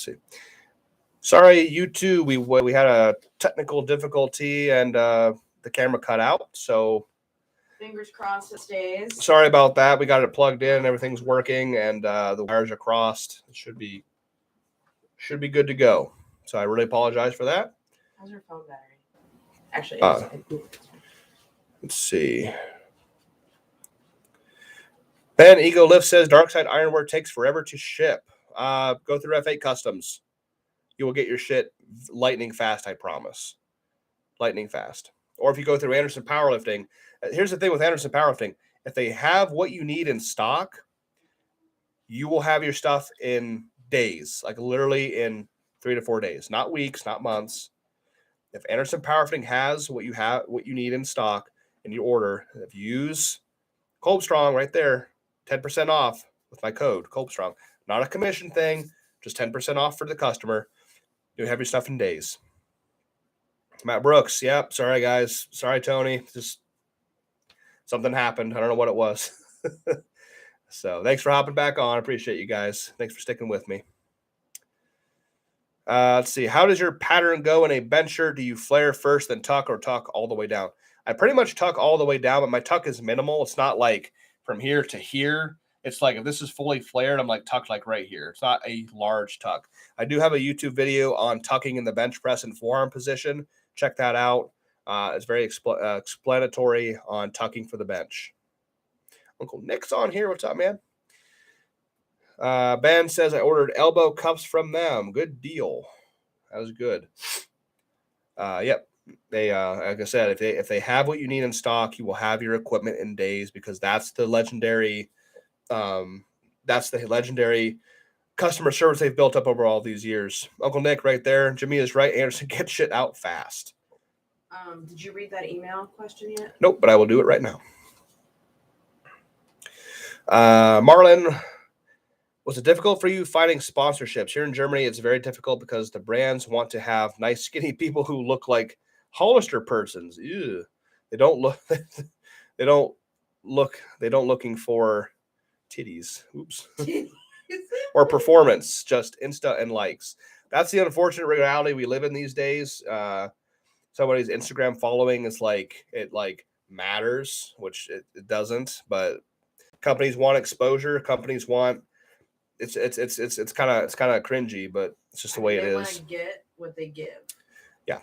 see. Sorry, you too. We had a technical difficulty and the camera cut out. So fingers crossed it stays. Sorry about that. We got it plugged in and everything's working and the wires are crossed. It should be good to go. So I really apologize for that. How's your phone battery? Actually, let's see. Ben Ego Lift says Darkside Ironware takes forever to ship. Go through F8 Customs. You will get your shit lightning fast, I promise. Lightning fast. Or if you go through Anderson Powerlifting, here's the thing with Anderson Powerlifting. If they have what you need in stock, you will have your stuff in days, like literally in 3 to 4 days, not weeks, not months. If Anderson Powerlifting has what you need in stock and you order, if you use Colbstrong right there, 10% off with my code, Colbstrong. Not a commission thing, just 10% off for the customer. You'll have your stuff in days. Matt Brooks, yep. Sorry, guys. Sorry, Tony. Just something happened. I don't know what it was. So thanks for hopping back on. I appreciate you guys. Thanks for sticking with me. Let's see. How does your pattern go in a bencher? Do you flare first, then tuck, or tuck all the way down? I pretty much tuck all the way down, but my tuck is minimal. It's not like from here to here. It's like if this is fully flared, I'm like tucked like right here. It's not a large tuck. I do have a YouTube video on tucking in the bench press and forearm position. Check that out. It's very explanatory on tucking for the bench. Uncle Nick's on here. What's up, man? Ben says I ordered elbow cups from them. Good deal. That was good. Yep. They like I said, if they have what you need in stock, you will have your equipment in days because that's the legendary customer service they've built up over all these years. Uncle Nick right there. Jimmy is right. Anderson, get shit out fast. Did you read that email question yet? Nope, but I will do it right now. Marlon, was it difficult for you finding sponsorships? Here in Germany, it's very difficult because the brands want to have nice, skinny people who look like Hollister persons. Ew. They don't looking for titties. Oops. Or performance, just Insta and likes. That's the unfortunate reality we live in these days. Somebody's Instagram following is like matters, which it doesn't, but companies want exposure. Companies want it's kind of cringy, but it's just the way it is. They want to get what they give. Yeah.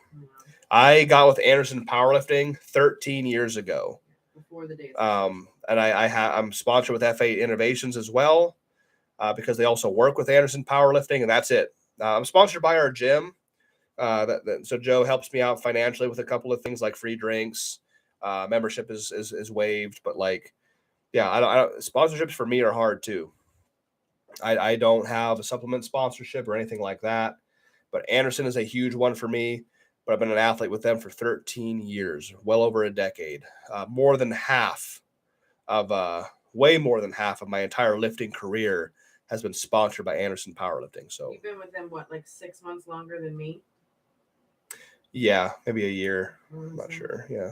I got with Anderson Powerlifting 13 years ago. Before the days. And I'm sponsored with F8 Innovations as well, because they also work with Anderson Powerlifting, and that's it. I'm sponsored by our gym. So Joe helps me out financially with a couple of things like free drinks. Membership is waived, but like, yeah, I don't sponsorships for me are hard too. I don't have a supplement sponsorship or anything like that, but Anderson is a huge one for me. But I've been an athlete with them for 13 years, well over a decade. Way more than half of my entire lifting career has been sponsored by Anderson Powerlifting. So you've been with them what, like 6 months longer than me? Yeah, maybe a year. I'm not sure. Yeah.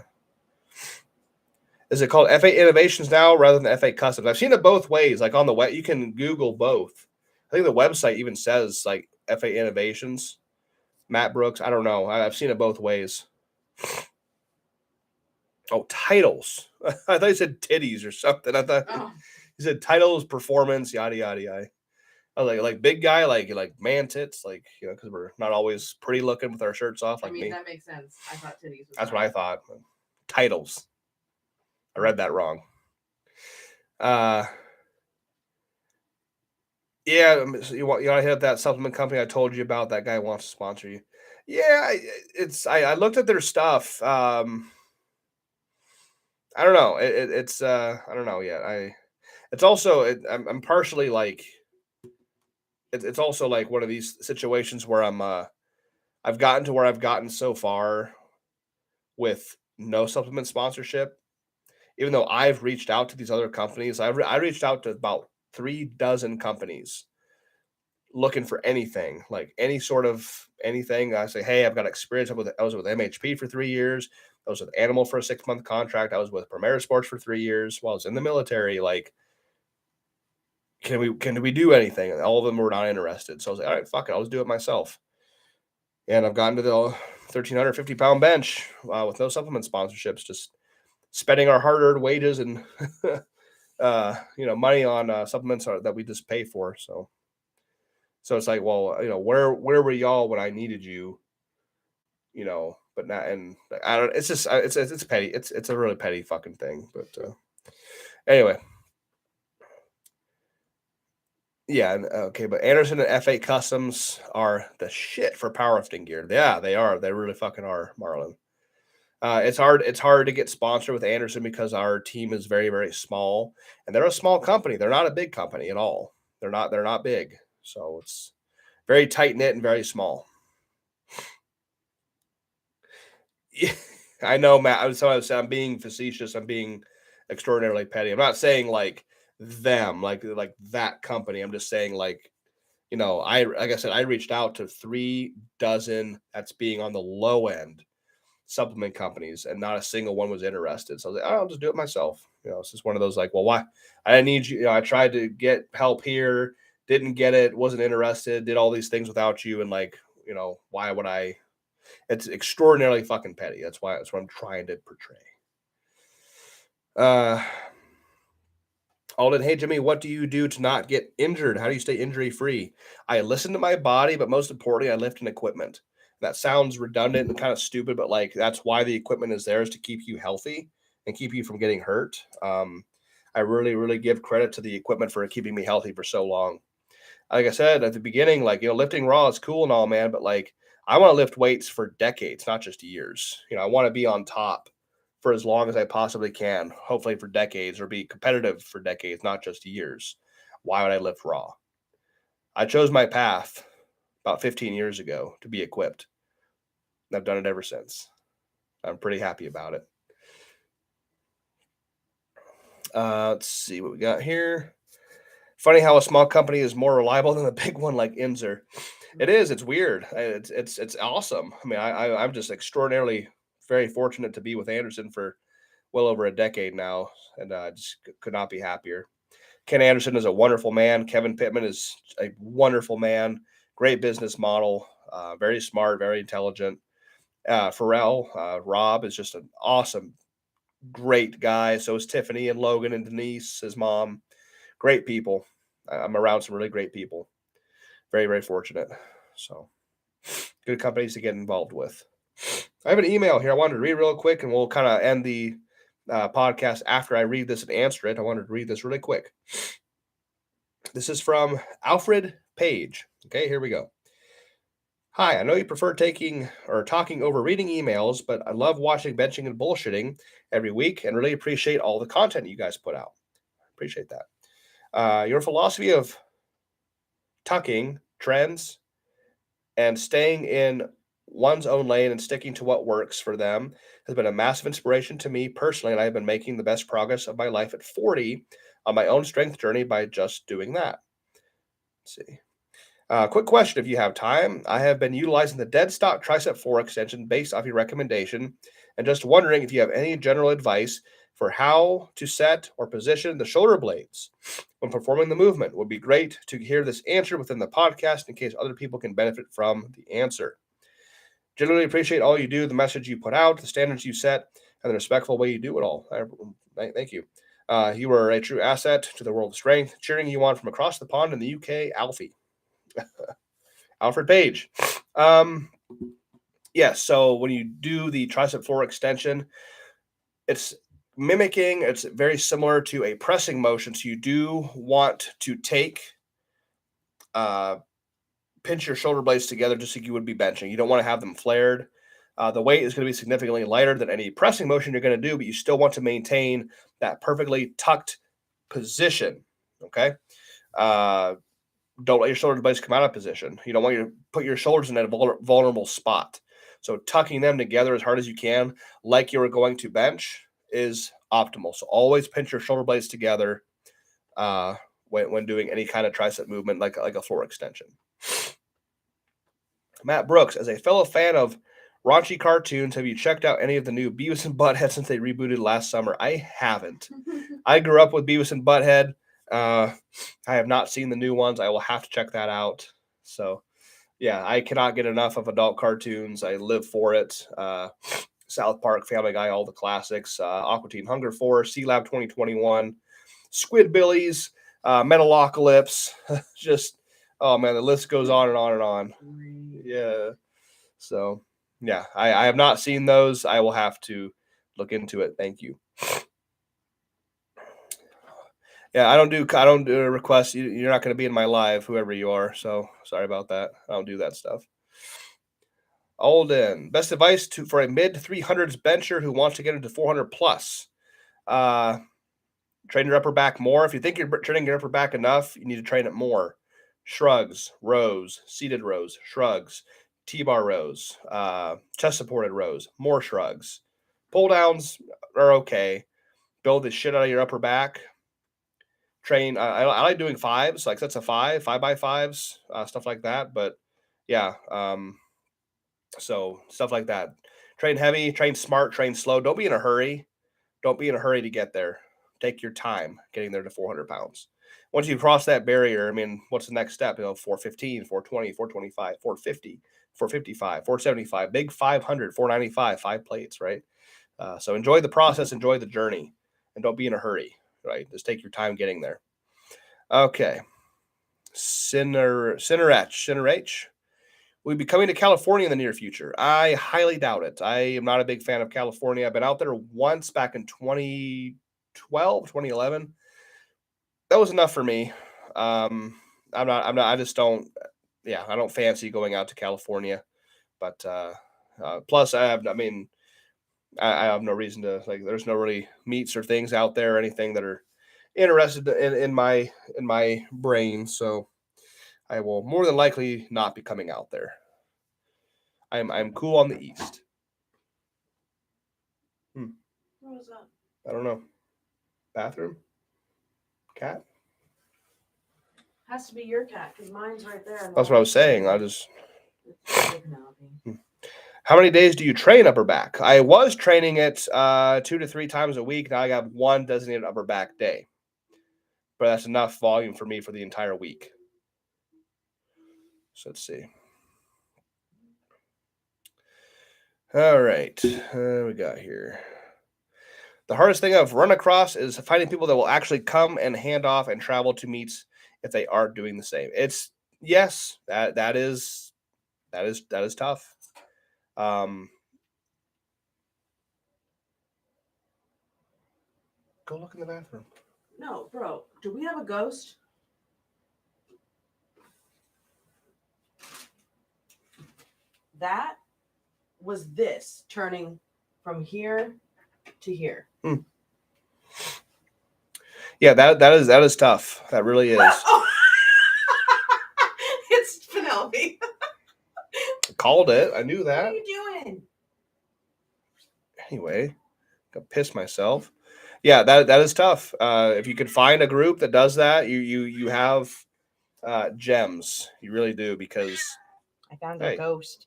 Is it called F8 Innovations now rather than F8 Customs? I've seen it both ways. Like on the web, you can Google both. I think the website even says like F8 Innovations. Matt Brooks. I don't know. I've seen it both ways. Oh, titles. I thought you said titties or something. I thought you said titles, performance, yada yada yada. I was like big guy, like man tits, like, you know, because we're not always pretty looking with our shirts off. Like me. That makes sense. I thought titties. That's what I thought. Titles. I read that wrong. Yeah, you want to hit up that supplement company I told you about? That guy wants to sponsor you. Yeah, I looked at their stuff. I don't know. I don't know yet. It's also I'm partially like it's also like one of these situations where I've gotten to where I've gotten so far with no supplement sponsorship. Even though I've reached out to these other companies, I reached out to about 36 companies looking for anything, like any sort of anything. I say, hey, I've got experience. I was with MHP for 3 years. I was with Animal for a 6-month contract. I was with Premier Sports for 3 years while I was in the military. Like, can we do anything? And all of them were not interested. So I was like, all right, fuck it, I'll just do it myself. And I've gotten to the 1,350-pound bench with no supplement sponsorships, just spending our hard-earned wages and money on supplements that we just pay for. So it's like, well, where were y'all when I needed you? But not, and I don't. It's just it's petty. It's a really petty fucking thing. But anyway, yeah, okay. But Anderson and F8 Customs are the shit for powerlifting gear. Yeah, they are. They really fucking are, Marlon. It's hard. It's hard to get sponsored with Anderson because our team is very, very small, and they're a small company. They're not a big company at all. They're not. They're not big. So it's very tight knit and very small. Yeah, I know, Matt. I'm being facetious. I'm being extraordinarily petty. I'm not saying like them, like that company. I'm just saying like I said, I reached out to 3 dozen. That's being on the low end supplement companies, and not a single one was interested. So I was like, oh, I'll just do it myself. It's just one of those like, well, why? I didn't need you. I tried to get help here, didn't get it, wasn't interested, did all these things without you, and like, why would I? It's extraordinarily fucking petty. That's what I'm trying to portray. Uh, Alden, hey Jimmy, what do you do to not get injured? How do you stay injury free? I listen to my body, but most importantly, I lift an equipment. That sounds redundant and kind of stupid, but like that's why the equipment is there, is to keep you healthy and keep you from getting hurt. I really, really give credit to the equipment for keeping me healthy for so long. Like I said at the beginning, like, lifting raw is cool and all, man, but like I want to lift weights for decades, not just years. I want to be on top for as long as I possibly can, hopefully for decades, or be competitive for decades, not just years. Why would I lift raw? I chose my path about 15 years ago to be equipped. And I've done it ever since. I'm pretty happy about it. Let's see what we got here. Funny how a small company is more reliable than a big one like Inzer. It is. It's weird. It's awesome. I mean, I'm just extraordinarily very fortunate to be with Anderson for well over a decade now, and just could not be happier. Ken Anderson is a wonderful man. Kevin Pittman is a wonderful man. Great business model. Very smart, very intelligent. Pharrell, Rob is just an awesome, great guy. So is Tiffany and Logan and Denise, his mom. Great people. I'm around some really great people. Very, very fortunate. So good companies to get involved with. I have an email here I wanted to read real quick, and we'll kind of end the podcast after I read this and answer it. I wanted to read this really quick. This is from Alfred Page. Okay, here we go. Hi, I know you prefer taking or talking over reading emails, but I love watching benching and bullshitting every week and really appreciate all the content you guys put out. Appreciate that. Your philosophy of tucking, trends, and staying in one's own lane and sticking to what works for them has been a massive inspiration to me personally, and I've been making the best progress of my life at 40 on my own strength journey by just doing that. Let's see. Quick question if you have time. I have been utilizing the dead stock tricep 4 extension based off your recommendation, and just wondering if you have any general advice for how to set or position the shoulder blades when performing the movement. Would be great to hear this answer within the podcast in case other people can benefit from the answer. Generally appreciate all you do, the message you put out, the standards you set, and the respectful way you do it all. Thank you. You are a true asset to the world of strength. Cheering you on from across the pond in the UK, Alfie. Alfred Page. Yes, so when you do the tricep floor extension, it's very similar to a pressing motion. So you do want to pinch your shoulder blades together just like you would be benching. You don't want to have them flared. The weight is going to be significantly lighter than any pressing motion you're going to do, but you still want to maintain that perfectly tucked position. Okay. Don't let your shoulder blades come out of position. You don't want you to put your shoulders in a vulnerable spot. So tucking them together as hard as you can, like you were going to bench, is optimal. So always pinch your shoulder blades together when doing any kind of tricep movement, like a floor extension. Matt Brooks, as a fellow fan of raunchy cartoons, have you checked out any of the new Beavis and Butthead since they rebooted last summer? I haven't. I grew up with Beavis and Butthead. I have not seen the new ones. I will have to check that out. So, yeah, I cannot get enough of adult cartoons. I live for it. South Park, Family Guy, all the classics. Aqua Teen Hunger Force, Sea Lab 2021, Squidbillies, Metalocalypse. Just, oh man, the list goes on and on and on. Yeah. So, yeah, I have not seen those. I will have to look into it. Thank you. Yeah, I don't do a request. You're not going to be in my live, whoever you are. So sorry about that. I don't do that stuff. Alden, best advice for a mid 300s bencher who wants to get into 400 plus. Train your upper back more. If you think you're training your upper back enough, you need to train it more. Shrugs, rows, seated rows, shrugs, T-bar rows, chest supported rows, more shrugs. Pull downs are okay. Build the shit out of your upper back. Train. I like doing fives, like sets of 5x5s, stuff like that. But yeah, so stuff like that. Train heavy, train smart, train slow. Don't be in a hurry. Don't be in a hurry to get there. Take your time getting there to 400 pounds. Once you cross that barrier, I mean, what's the next step? 415, 420, 425, 450, 455, 475, big 500, 495, 5 plates, right? So enjoy the process, enjoy the journey, and don't be in a hurry, right? Just take your time getting there. Okay. Sinner H. Will be coming to California in the near future? I highly doubt it. I am not a big fan of California. I've been out there once back in 2012, 2011. That was enough for me. I just don't, yeah, I don't fancy going out to California. But plus, I have no reason to, like, there's no really meats or things out there or anything that are interested in my brain. So I will more than likely not be coming out there. I'm cool on the east. What was that? I don't know. Bathroom? Cat? Has to be your cat because mine's right there. That's what I was saying. I just. Penelope. How many days do you train upper back? I was training it 2 to 3 times a week. Now I got one designated upper back day. But that's enough volume for me for the entire week. So let's see. All right. We got here. The hardest thing I've run across is finding people that will actually come and hand off and travel to meets if they aren't doing the same. It's yes, that is tough. Go look in the bathroom. No, bro. Do we have a ghost? That was this turning from here to here. Yeah, that is tough. That really is. Oh. It's Penelope. Called it. I knew that. What are you doing? Anyway, I pissed myself. Yeah, that is tough. If you could find a group that does that, you have gems. You really do, because I found a ghost.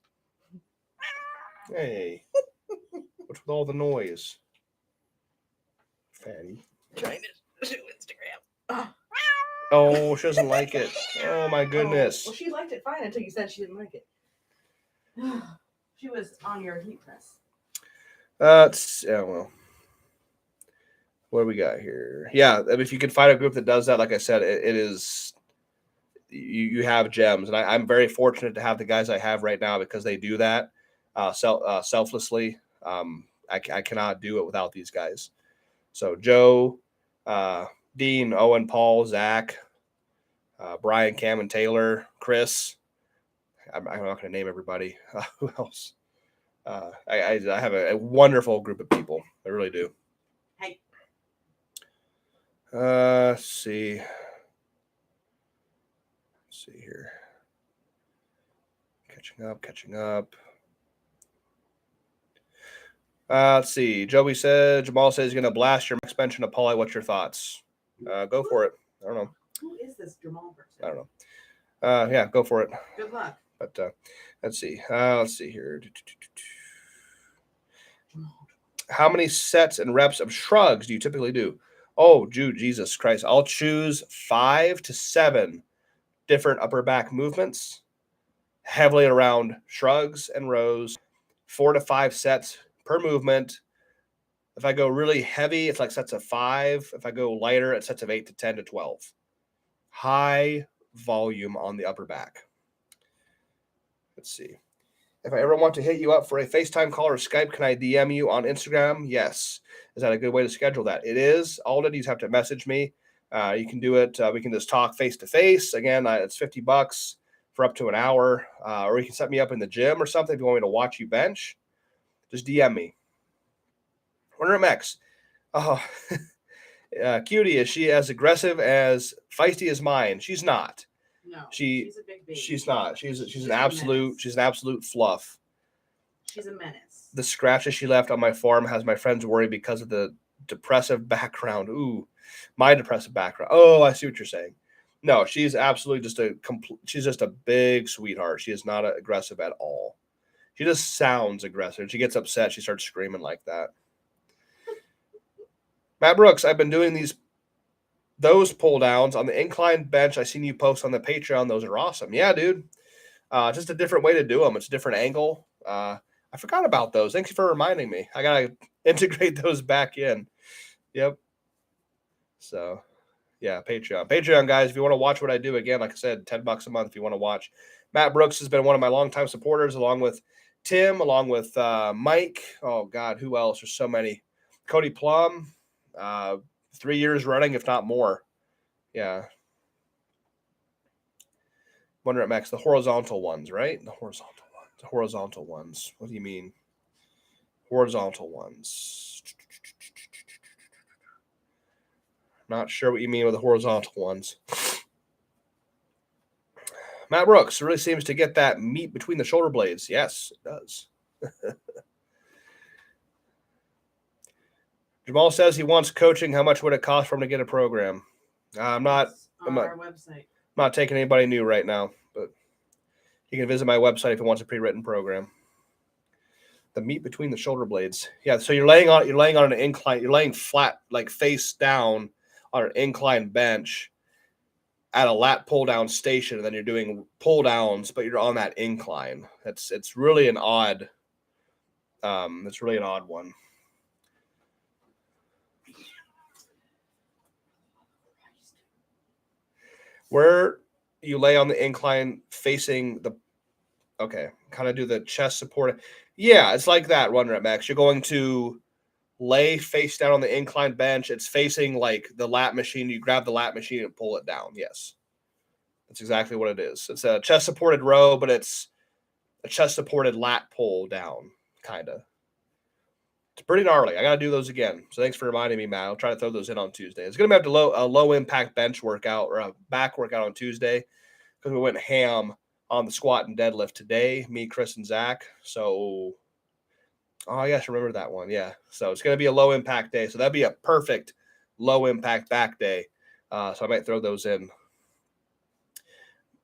Hey, what's with all the noise, fatty? Trying to do Instagram. Oh, she doesn't like it. Oh my goodness. Oh, well, she liked it fine until you said she didn't like it. She was on your heat press. Yeah, well. What do we got here? Yeah, if you can find a group that does that, like I said, it is, you have gems, and I'm very fortunate to have the guys I have right now because they do that selflessly. I cannot do it without these guys. So Joe, Dean, Owen, Paul, Zach, Brian, Cam, and Taylor, Chris. I'm not going to name everybody. Who else? I have a wonderful group of people. I really do. Hey. Let's see. Let's see here. Catching up. Let's see. Joey said, Jamal says he's going to blast your max bench into Paulie. What's your thoughts? Go for it. I don't know. Who is this Jamal person? I don't know. Yeah, go for it. Good luck. But let's see. Let's see here. How many sets and reps of shrugs do you typically do? Oh, Jesus Christ. I'll choose 5 to 7 different upper back movements, heavily around shrugs and rows, 4 to 5 sets per movement. If I go really heavy, it's like sets of 5. If I go lighter, it's sets of 8 to 10 to 12. High volume on the upper back. Let's see. If I ever want to hit you up for a FaceTime call or Skype, can I DM you on Instagram? Yes. Is that a good way to schedule that? It is. All that you have to message me. You can do it. We can just talk face to face. Again, it's $50 for up to an hour. Or you can set me up in the gym or something if you want me to watch you bench. Just DM me. Wonder MX. Oh, Cutie, is she as aggressive as feisty as mine? She's not. No, She she's a big baby. she's not. She's She's an a absolute menace. she's an absolute fluff. She's a menace. The scratches she left on my forearm has my friends worried because of the depressive background. Ooh, my depressive background. Oh, I see what you're saying. No, she's absolutely just she's just a big sweetheart. She is not aggressive at all. She just sounds aggressive. She gets upset. She starts screaming like that. Matt Brooks, I've been doing those pull downs on the inclined bench. I seen you post on the Patreon. Those are awesome. Yeah, dude. Just a different way to do them. It's a different angle. I forgot about those. Thanks for reminding me. I gotta integrate those back in. Yep. So, yeah, Patreon, guys. If you want to watch what I do, again, like I said, $10 a month. If you want to watch, Matt Brooks has been one of my longtime supporters, along with Tim, along with Mike. Oh God, who else? There's so many. Cody Plum, 3 years running, if not more. Yeah. Wonder at Max, the horizontal ones, right? The horizontal ones. What do you mean? Horizontal ones. Not sure what you mean with the horizontal ones. Matt Brooks really seems to get that meat between the shoulder blades. Yes, it does. Jamal says he wants coaching. How much would it cost for him to get a program? I'm not on our website. I'm not taking anybody new right now, but he can visit my website if he wants a pre-written program. The meat between the shoulder blades. Yeah, so you're laying on an incline. You're laying flat, like face down on an incline bench at a lat pull down station, and then you're doing pull downs, but you're on that incline. It's really an odd. It's really an odd one. Where you lay on the incline facing the, okay, kind of do the chest support. Yeah, it's like that, Run Rep Max. You're going to lay face down on the incline bench. It's facing like the lat machine. You grab the lat machine and pull it down. Yes. That's exactly what it is. It's a chest supported row, but it's a chest supported lat pull down, kind of. It's pretty gnarly. I got to do those again. So thanks for reminding me, Matt. I'll try to throw those in on Tuesday. It's going to be a low impact bench workout or a back workout on Tuesday because we went ham on the squat and deadlift today, me, Chris, and Zach. So, oh, I guess remember that one. Yeah. So it's going to be a low impact day. So that'd be a perfect low impact back day. So I might throw those in.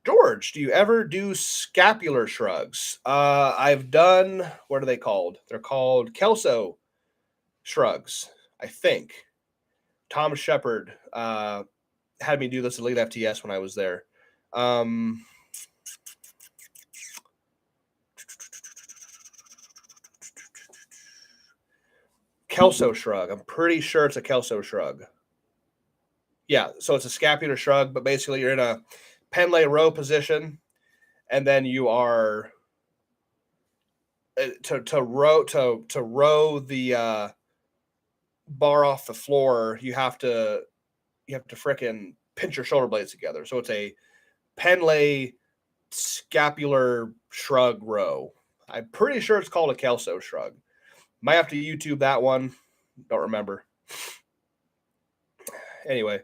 George, do you ever do scapular shrugs? I've done, what are they called? They're called Kelso shrugs, I think. Tom Shepard had me do this Elite FTS when I was there. Kelso shrug. I'm pretty sure it's a Kelso shrug. Yeah, so it's a scapular shrug, but basically you're in a pen lay row position, and then you are to row the bar off the floor. You have to frickin' pinch your shoulder blades together. So it's a pen lay scapular shrug row. I'm pretty sure it's called a Kelso shrug. Might have to YouTube that one. Don't remember. Anyway,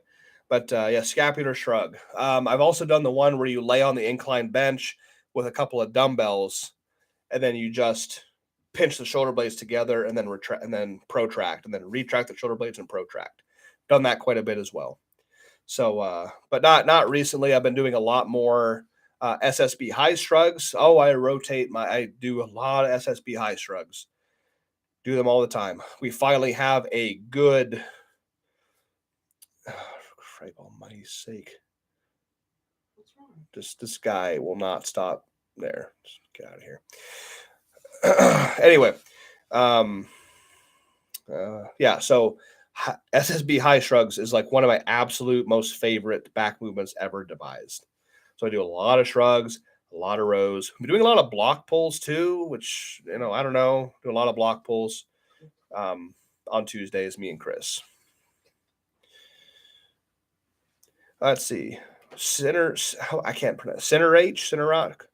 but yeah, scapular shrug. I've also done the one where you lay on the incline bench with a couple of dumbbells, and then you just pinch the shoulder blades together, and then protract, and then retract the shoulder blades and protract. Done that quite a bit as well. So, but not recently. I've been doing a lot more SSB high shrugs. Oh, I do a lot of SSB high shrugs. Do them all the time. We finally have a good For almighty's sake. What's wrong? This guy will not stop there. Just get out of here. Anyway, yeah. So SSB high shrugs is like one of my absolute most favorite back movements ever devised. So I do a lot of shrugs, a lot of rows. I'm doing a lot of block pulls too, which I don't know. Do a lot of block pulls on Tuesdays. Me and Chris. Let's see. I can't pronounce Center Rock.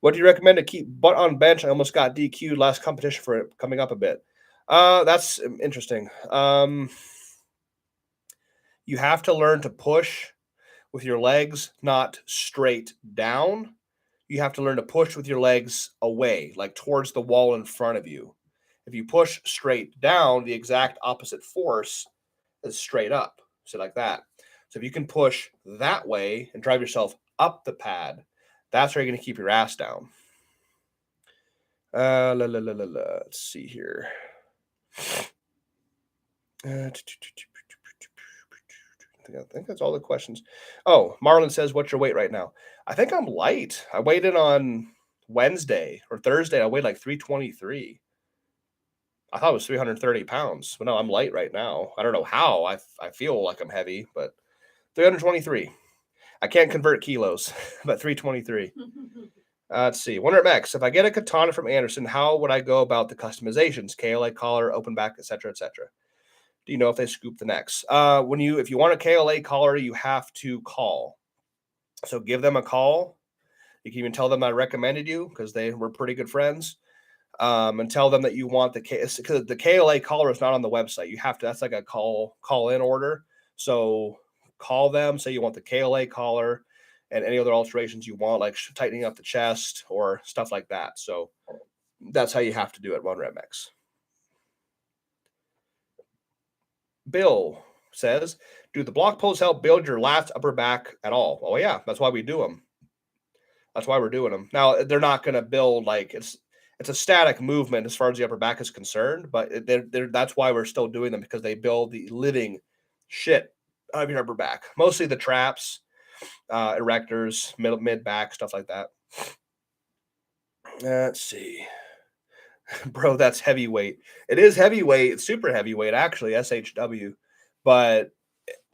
What do you recommend to keep butt on bench? I almost got DQ'd last competition for it coming up a bit. That's interesting. You have to learn to push with your legs not straight down. You have to learn to push with your legs away, like towards the wall in front of you. If you push straight down, the exact opposite force is straight up. So like that. So if you can push that way and drive yourself up the pad, that's where you're going to keep your ass down. Let's see here. I think that's all the questions. Oh, Marlon says, "What's your weight right now?" I think I'm light. I weighed in on Wednesday or Thursday. I weighed like 323. I thought it was 330 pounds, but no, I'm light right now. I don't know how. I feel like I'm heavy, but 323. I can't convert kilos, but 323. Let's see. Wonder Max, if I get a katana from Anderson, how would I go about the customizations? KLA collar, open back, etc., etc. Do you know if they scoop the necks? If you want a KLA collar, you have to call. So give them a call. You can even tell them I recommended you because they were pretty good friends. And tell them that you want because the KLA collar is not on the website. You have to. That's like a call in order. So call them. Say you want the KLA collar and any other alterations you want, like tightening up the chest or stuff like that. So that's how you have to do it. One Remex. Bill says, "Do the block pulls help build your lats upper back at all?" Oh yeah, that's why we do them. That's why we're doing them. Now they're not going to build like it's a static movement as far as the upper back is concerned, but that's why we're still doing them because they build the living shit out of your upper back. Mostly the traps, erectors, mid back, stuff like that. Let's see. Bro, that's heavyweight. It is heavyweight. It's super heavyweight, actually, SHW. But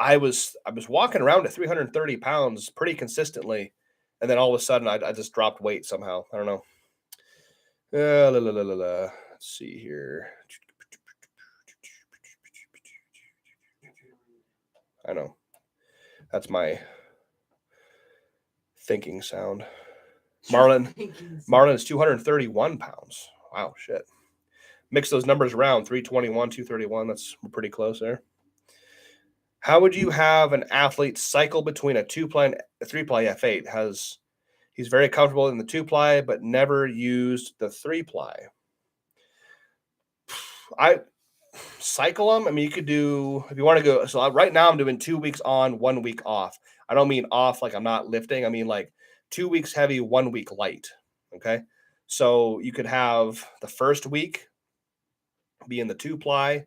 I was walking around at 330 pounds pretty consistently, and then all of a sudden I just dropped weight somehow. I don't know. Let's see here. I know. That's my thinking sound. Marlon is 231 pounds. Wow, shit. Mix those numbers around 321, 231. That's pretty close there. How would you have an athlete cycle between a 2-ply and a 3-ply F8? He's very comfortable in the 2-ply, but never used the 3-ply. I cycle them. I mean, you could do if you want to go. So right now I'm doing 2 weeks on, 1 week off. I don't mean off like I'm not lifting. I mean like 2 weeks heavy, 1 week light. Okay, so you could have the first week be in the 2-ply,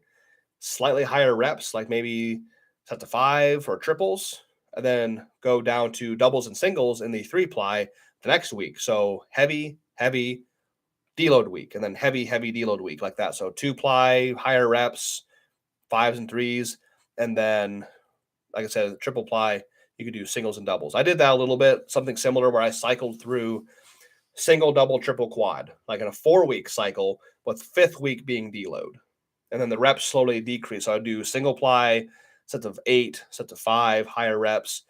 slightly higher reps, like maybe set to 5 or triples, and then go down to doubles and singles in the 3-ply the next week. So heavy deload week, and then heavy deload week, like that. So 2-ply, higher reps, 5s and 3s, and then, like I said, triple ply, you could do singles and doubles. I did that a little bit, something similar where I cycled through single, double, triple, quad, like in a 4-week cycle, with 5th week being deload. And then the reps slowly decrease. So I'd do single ply, sets of 8, sets of 5, higher reps.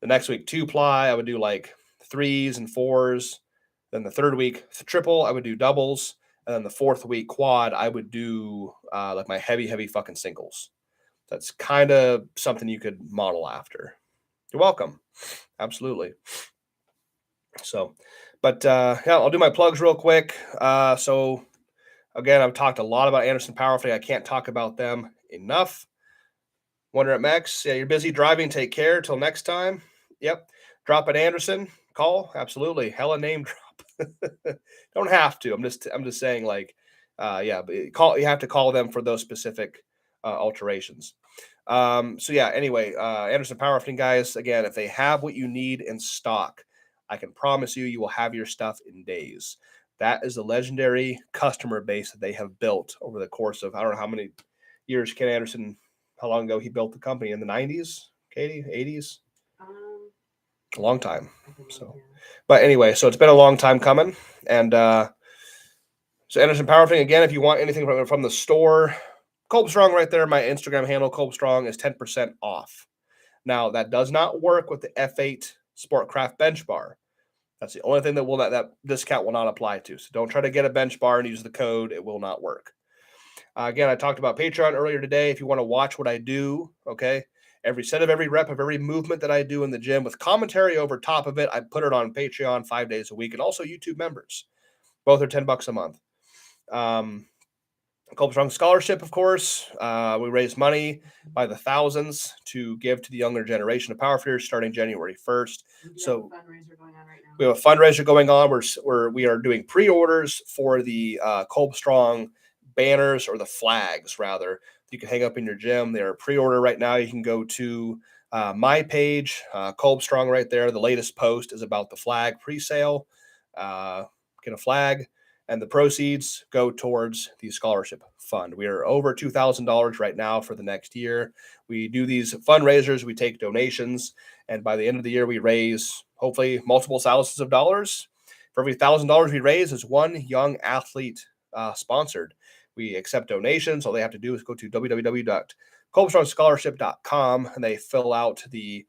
The next week, 2-ply, I would do like 3s and 4s. Then the 3rd week, triple, I would do doubles. And then the 4th week, quad, I would do like my heavy fucking singles. That's kind of something you could model after. You're welcome. Absolutely. So, but yeah, I'll do my plugs real quick. So, again, I've talked a lot about Anderson Powerfleet. I can't talk about them enough. Wonder at Max. Yeah, you're busy driving. Take care. Till next time. Yep. Drop at Anderson. Call. Absolutely. Hella name drop. Don't have to. I'm just saying, like, yeah, but call. You have to call them for those specific alterations. So yeah, anyway, Anderson Powerlifting guys, again, if they have what you need in stock, I can promise you, you will have your stuff in days. That is the legendary customer base that they have built over the course of, I don't know how many years. Ken Anderson, how long ago he built the company? In the 90s, Katie, 80s? A long time. So, but anyway, so it's been a long time coming. And so Anderson Powerlifting, again, if you want anything from the store, Colb Strong right there, my Instagram handle, Colb Strong, is 10% off. Now, that does not work with the F8 Sportcraft bench bar. That's the only thing that discount will not apply to. So don't try to get a bench bar and use the code. It will not work. Again, I talked about Patreon earlier today. If you want to watch what I do, okay, every set of every rep of every movement that I do in the gym with commentary over top of it, I put it on Patreon 5 days a week, and also YouTube members. Both are $10 a month. Colb Strong Scholarship, of course. We raise money by the thousands to give to the younger generation of powerlifters starting January 1st. So we have a fundraiser going on. We are doing pre-orders for the Colb Strong banners, or the flags rather. You can hang up in your gym. They're pre-order right now. You can go to my page, Colb Strong right there. The latest post is about the flag pre-sale. Get a flag, and the proceeds go towards the scholarship fund. We are over $2,000 right now for the next year. We do these fundraisers, we take donations, and by the end of the year, we raise hopefully multiple thousands of dollars. For every $1,000 we raise is one young athlete sponsored. We accept donations. All they have to do is go to www.colbstrongscholarship.com, and they fill out the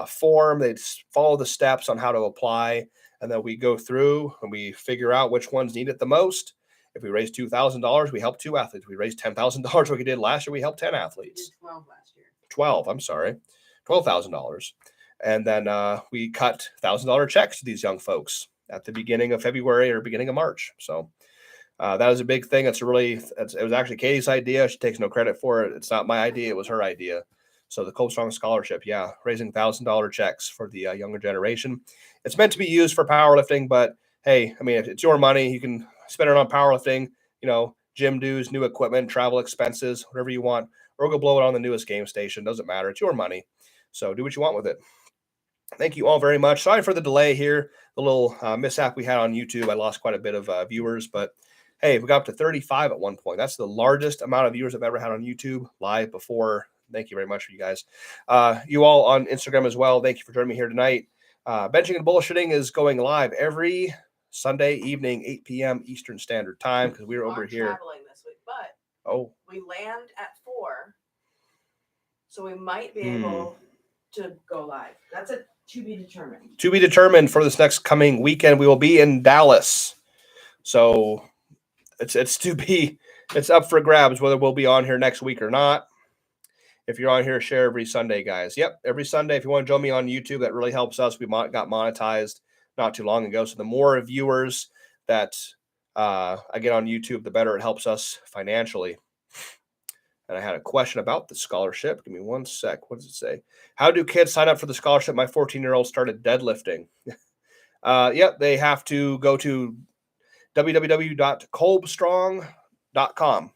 form. They follow the steps on how to apply. And then we go through and we figure out which ones need it the most. If we raise $2,000, we help 2 athletes. We raised $10,000 like we did last year. We helped 10 athletes. 12 last year. 12, I'm sorry. $12,000. And then we cut $1,000 checks to these young folks at the beginning of February or beginning of March. So that was a big thing. It was actually Katie's idea. She takes no credit for it. It's not my idea. It was her idea. So the Colb Strong Scholarship, yeah, raising $1,000 checks for the younger generation. It's meant to be used for powerlifting, but hey, I mean, if it's your money, you can spend it on powerlifting, gym dues, new equipment, travel expenses, whatever you want, or go blow it on the newest game station. Doesn't matter. It's your money. So do what you want with it. Thank you all very much. Sorry for the delay here. The little mishap we had on YouTube. I lost quite a bit of viewers, but hey, we got up to 35 at one point. That's the largest amount of viewers I've ever had on YouTube live before. Thank you very much for you guys. You all on Instagram as well. Thank you for joining me here tonight. Benching and Bullshitting is going live every Sunday evening, 8 p.m. Eastern Standard Time, because we're over here. Traveling this week, but we land at 4, so we might be able to go live. That's to be determined. To be determined for this next coming weekend. We will be in Dallas, so it's up for grabs whether we'll be on here next week or not. If you're on here, share every Sunday, guys. Yep, every Sunday. If you want to join me on YouTube, that really helps us. We got monetized not too long ago. So the more viewers that I get on YouTube, the better it helps us financially. And I had a question about the scholarship. Give me one sec. What does it say? How do kids sign up for the scholarship? My 14-year-old started deadlifting. Yep, they have to go to www.colbstrong.com.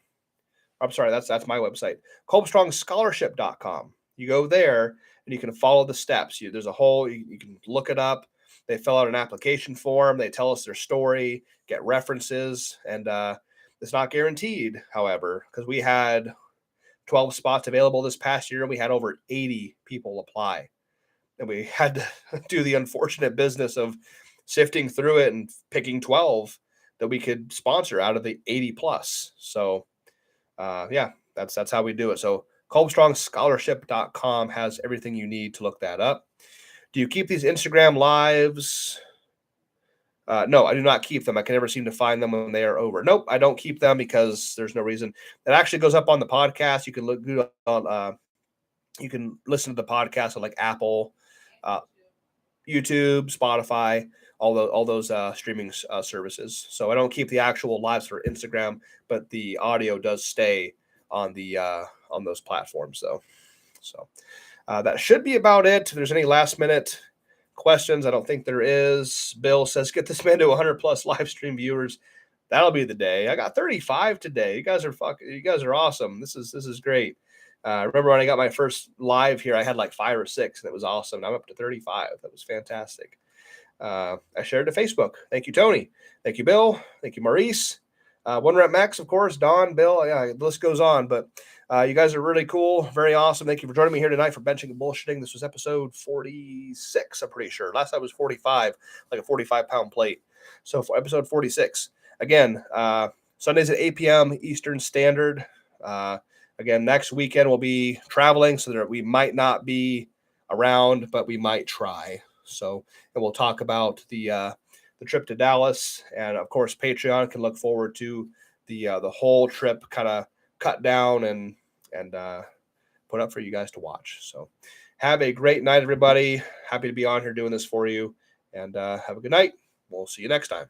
I'm sorry, that's my website, colbstrongscholarship.com. You go there and you can follow the steps. There's a whole, you can look it up. They fill out an application form. They tell us their story, get references, and it's not guaranteed, however, because we had 12 spots available this past year and we had over 80 people apply. And we had to do the unfortunate business of sifting through it and picking 12 that we could sponsor out of the 80 plus. So yeah, that's how we do it. So colbstrongscholarship.com has everything you need to look that up. Do you keep these Instagram lives? No, I do not keep them. I can never seem to find them when they are over. Nope, I don't keep them because there's no reason. It actually goes up on the podcast. You can look on. You can listen to the podcast on like Apple, YouTube, Spotify, all those streaming services. So I don't keep the actual lives for Instagram, but the audio does stay on the on those platforms though. So that should be about it. If there's any last minute questions, I don't think there is. Bill says, get this man to 100 plus live stream viewers. That'll be the day. I got 35 today. You guys are awesome. This is great. I remember when I got my first live here, I had like 5 or 6, and it was awesome. I'm up to 35. That was fantastic. I shared it to Facebook. Thank you, Tony. Thank you, Bill. Thank you, Maurice. One Rep Max, of course. Don, Bill. Yeah, the list goes on. But you guys are really cool. Very awesome. Thank you for joining me here tonight for Benching and Bullshitting. This was episode 46, I'm pretty sure. Last time was 45, like a 45-pound plate. So for episode 46. Again, Sundays at 8 p.m. Eastern Standard. Again, next weekend we'll be traveling, so that we might not be around, but we might try. So, and we'll talk about the trip to Dallas, and of course, Patreon can look forward to the whole trip, kind of cut down and put up for you guys to watch. So, have a great night, everybody. Happy to be on here doing this for you, and have a good night. We'll see you next time.